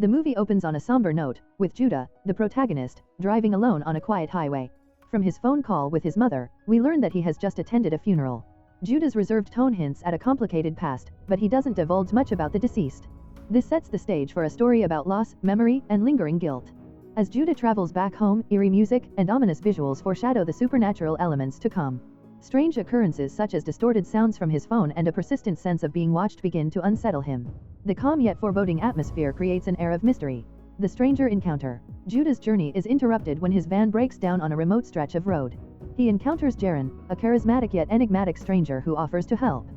The movie opens on a somber note, with Judah, the protagonist, driving alone on a quiet highway. From his phone call with his mother, we learn that he has just attended a funeral. Judah's reserved tone hints at a complicated past, but he doesn't divulge much about the deceased. This sets the stage for a story about loss, memory, and lingering guilt. As Judah travels back home, eerie music and ominous visuals foreshadow the supernatural elements to come. Strange occurrences such as distorted sounds from his phone and a persistent sense of being watched begin to unsettle him. The calm yet foreboding atmosphere creates an air of mystery. The stranger encounter. Judah's journey is interrupted when his van breaks down on a remote stretch of road. He encounters Jaron, a charismatic yet enigmatic stranger who offers to help.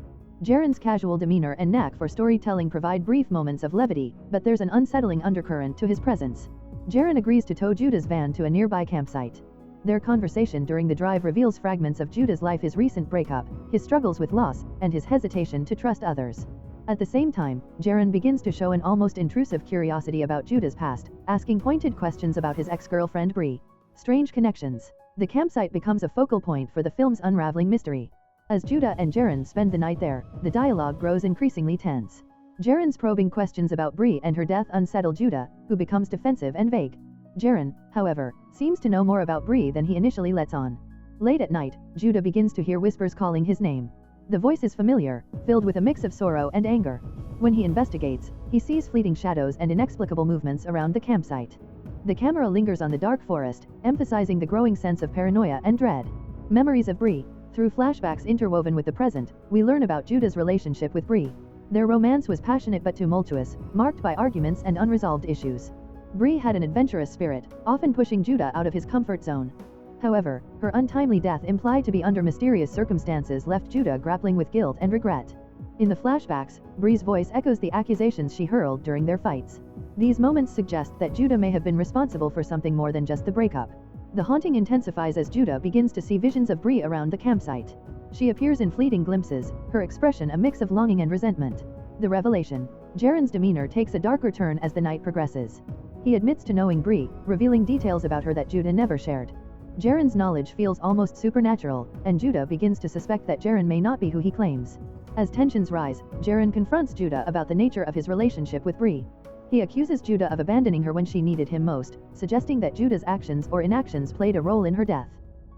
Jaron's casual demeanor and knack for storytelling provide brief moments of levity, but there's an unsettling undercurrent to his presence. Jaron agrees to tow Judah's van to a nearby campsite. Their conversation during the drive reveals fragments of Judah's life: his recent breakup, his struggles with loss, and his hesitation to trust others. At the same time, Jaron begins to show an almost intrusive curiosity about Judah's past, asking pointed questions about his ex-girlfriend Bree. Strange connections. The campsite becomes a focal point for the film's unraveling mystery. As Judah and Jaron spend the night there, the dialogue grows increasingly tense. Jaron's probing questions about Bree and her death unsettle Judah, who becomes defensive and vague. Jaron, however, seems to know more about Bree than he initially lets on. Late at night, Judah begins to hear whispers calling his name. The voice is familiar, filled with a mix of sorrow and anger. When he investigates, he sees fleeting shadows and inexplicable movements around the campsite. The camera lingers on the dark forest, emphasizing the growing sense of paranoia and dread. Memories of Bree. Through flashbacks interwoven with the present, we learn about Judah's relationship with Bree. Their romance was passionate but tumultuous, marked by arguments and unresolved issues. Bree had an adventurous spirit, often pushing Judah out of his comfort zone. However, her untimely death, implied to be under mysterious circumstances, left Judah grappling with guilt and regret. In the flashbacks, Bree's voice echoes the accusations she hurled during their fights. These moments suggest that Judah may have been responsible for something more than just the breakup. The haunting intensifies as Judah begins to see visions of Bree around the campsite. She appears in fleeting glimpses, her expression a mix of longing and resentment. The revelation. Jaron's demeanor takes a darker turn as the night progresses. He admits to knowing Bree, revealing details about her that Judah never shared. Jaron's knowledge feels almost supernatural, and Judah begins to suspect that Jaron may not be who he claims. As tensions rise, Jaron confronts Judah about the nature of his relationship with Bree. He accuses Judah of abandoning her when she needed him most, suggesting that Judah's actions or inactions played a role in her death.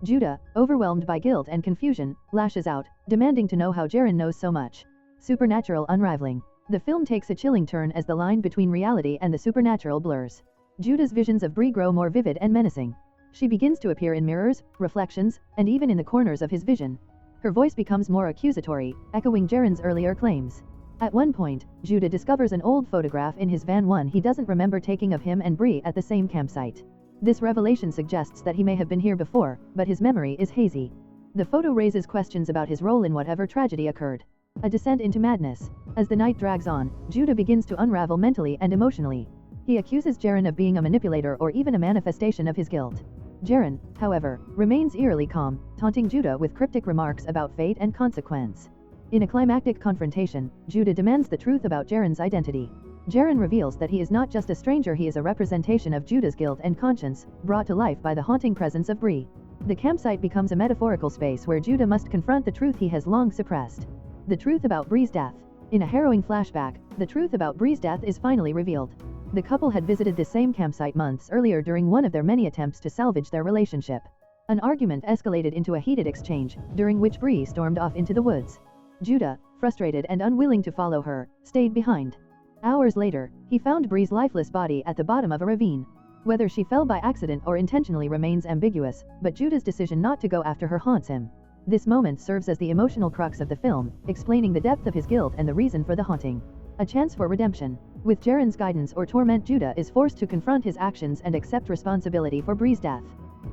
Judah, overwhelmed by guilt and confusion, lashes out, demanding to know how Jaron knows so much. Supernatural unraveling. The film takes a chilling turn as the line between reality and the supernatural blurs. Judah's visions of Bree grow more vivid and menacing. She begins to appear in mirrors, reflections, and even in the corners of his vision. Her voice becomes more accusatory, echoing Jaron's earlier claims. At one point, Judah discovers an old photograph in his van, one he doesn't remember taking of him and Bree at the same campsite. This revelation suggests that he may have been here before, but his memory is hazy. The photo raises questions about his role in whatever tragedy occurred. A descent into madness. As the night drags on, Judah begins to unravel mentally and emotionally. He accuses Jaron of being a manipulator or even a manifestation of his guilt. Jaron, however, remains eerily calm, taunting Judah with cryptic remarks about fate and consequence. In a climactic confrontation, Judah demands the truth about Jaron's identity. Jaron reveals that he is not just a stranger, he is a representation of Judah's guilt and conscience, brought to life by the haunting presence of Bree. The campsite becomes a metaphorical space where Judah must confront the truth he has long suppressed. The truth about Bree's death. In a harrowing flashback, the truth about Bree's death is finally revealed. The couple had visited the same campsite months earlier during one of their many attempts to salvage their relationship. An argument escalated into a heated exchange, during which Bree stormed off into the woods. Judah, frustrated and unwilling to follow her, stayed behind. Hours later, he found Bree's lifeless body at the bottom of a ravine. Whether she fell by accident or intentionally remains ambiguous, but Judah's decision not to go after her haunts him. This moment serves as the emotional crux of the film, explaining the depth of his guilt and the reason for the haunting. A chance for redemption. With Jaron's guidance or torment, Judah is forced to confront his actions and accept responsibility for Bree's death.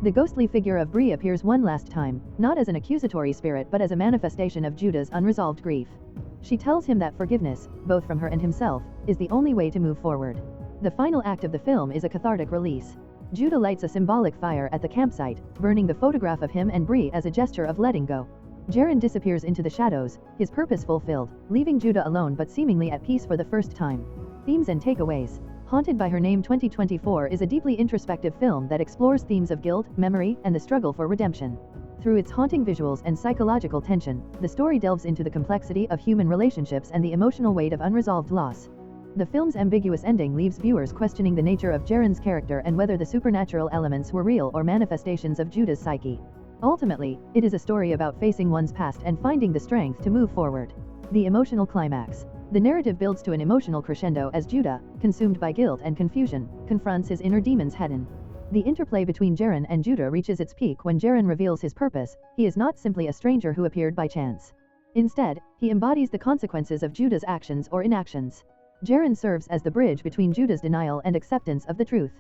The ghostly figure of Bree appears one last time, not as an accusatory spirit but as a manifestation of Judah's unresolved grief. She tells him that forgiveness, both from her and himself, is the only way to move forward. The final act of the film is a cathartic release. Judah lights a symbolic fire at the campsite, burning the photograph of him and Bree as a gesture of letting go. Jaron disappears into the shadows, his purpose fulfilled, leaving Judah alone but seemingly at peace for the first time. Themes and takeaways. Haunted by Her Name 2024 is a deeply introspective film that explores themes of guilt, memory, and the struggle for redemption. Through its haunting visuals and psychological tension, the story delves into the complexity of human relationships and the emotional weight of unresolved loss. The film's ambiguous ending leaves viewers questioning the nature of Jaren's character and whether the supernatural elements were real or manifestations of Judah's psyche. Ultimately, it is a story about facing one's past and finding the strength to move forward. The emotional climax. The narrative builds to an emotional crescendo as Judah, consumed by guilt and confusion, confronts his inner demons head-on. The interplay between Jaren and Judah reaches its peak when Jaren reveals his purpose. He is not simply a stranger who appeared by chance. Instead, he embodies the consequences of Judah's actions or inactions. Jaren serves as the bridge between Judah's denial and acceptance of the truth.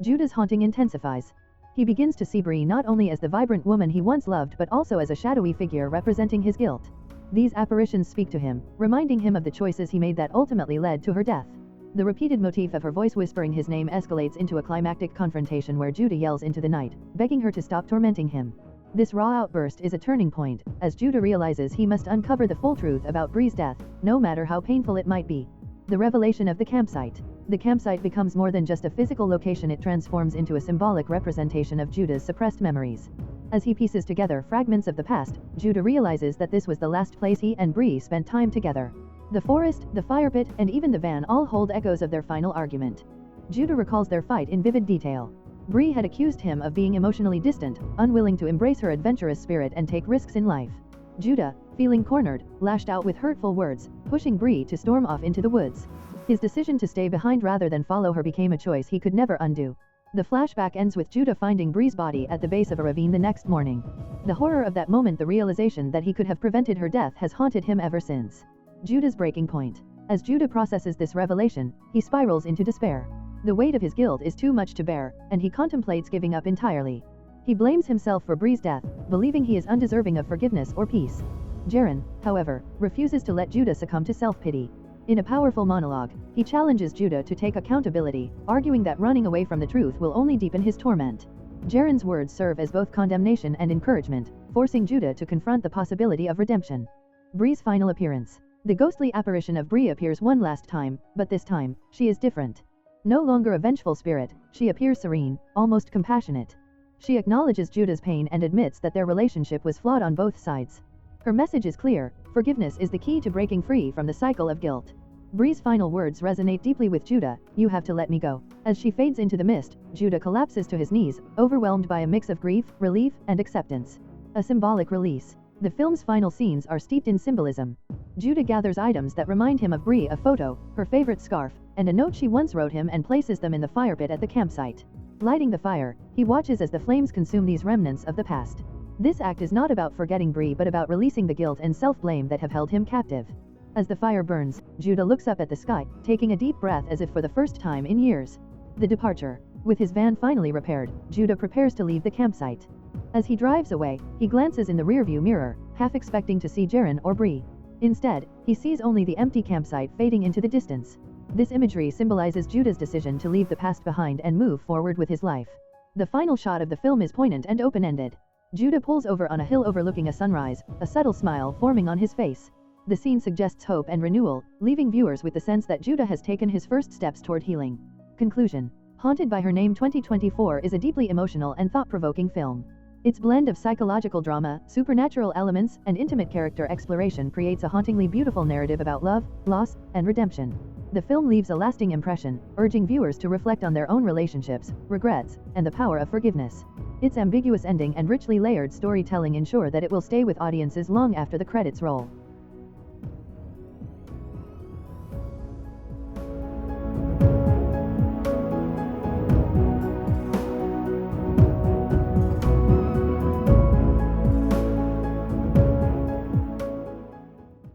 Judah's haunting intensifies. He begins to see Bree not only as the vibrant woman he once loved but also as a shadowy figure representing his guilt. These apparitions speak to him, reminding him of the choices he made that ultimately led to her death. The repeated motif of her voice whispering his name escalates into a climactic confrontation where Judah yells into the night, begging her to stop tormenting him. This raw outburst is a turning point, as Judah realizes he must uncover the full truth about Bree's death, no matter how painful it might be. The revelation of the campsite. The campsite becomes more than just a physical location, it transforms into a symbolic representation of Judah's suppressed memories. As he pieces together fragments of the past, Judah realizes that this was the last place he and Bree spent time together. The forest, the fire pit, and even the van all hold echoes of their final argument. Judah recalls their fight in vivid detail. Bree had accused him of being emotionally distant, unwilling to embrace her adventurous spirit and take risks in life. Judah, feeling cornered, lashed out with hurtful words, pushing Bree to storm off into the woods. His decision to stay behind rather than follow her became a choice he could never undo. The flashback ends with Judah finding Bree's body at the base of a ravine the next morning. The horror of that moment, the realization that he could have prevented her death, has haunted him ever since. Judah's breaking point. As Judah processes this revelation, he spirals into despair. The weight of his guilt is too much to bear, and he contemplates giving up entirely. He blames himself for Bree's death, believing he is undeserving of forgiveness or peace. Jaren, however, refuses to let Judah succumb to self-pity. In a powerful monologue, he challenges Judah to take accountability, arguing that running away from the truth will only deepen his torment. Jaren's words serve as both condemnation and encouragement, forcing Judah to confront the possibility of redemption. Bree's final appearance. The ghostly apparition of Bree appears one last time, but this time, she is different. No longer a vengeful spirit, she appears serene, almost compassionate. She acknowledges Judah's pain and admits that their relationship was flawed on both sides. Her message is clear: forgiveness is the key to breaking free from the cycle of guilt. Bree's final words resonate deeply with Judah: "You have to let me go." As she fades into the mist, Judah collapses to his knees, overwhelmed by a mix of grief, relief, and acceptance. A symbolic release. The film's final scenes are steeped in symbolism. Judah gathers items that remind him of Bree: a photo, her favorite scarf, and a note she once wrote him, and places them in the fire pit at the campsite. Lighting the fire, he watches as the flames consume these remnants of the past. This act is not about forgetting Bree but about releasing the guilt and self-blame that have held him captive. As the fire burns, Judah looks up at the sky, taking a deep breath as if for the first time in years. The departure. With his van finally repaired, Judah prepares to leave the campsite. As he drives away, he glances in the rearview mirror, half expecting to see Jaren or Bree. Instead, he sees only the empty campsite fading into the distance. This imagery symbolizes Judah's decision to leave the past behind and move forward with his life. The final shot of the film is poignant and open-ended. Judah pulls over on a hill overlooking a sunrise, a subtle smile forming on his face. The scene suggests hope and renewal, leaving viewers with the sense that Judah has taken his first steps toward healing. Conclusion. Haunted by Her Name 2024 is a deeply emotional and thought-provoking film. Its blend of psychological drama, supernatural elements, and intimate character exploration creates a hauntingly beautiful narrative about love, loss, and redemption. The film leaves a lasting impression, urging viewers to reflect on their own relationships, regrets, and the power of forgiveness. Its ambiguous ending and richly layered storytelling ensure that it will stay with audiences long after the credits roll.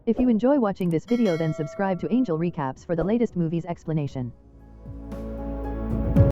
If you enjoy watching this video, then subscribe to Angel Recaps for the latest movies explanation.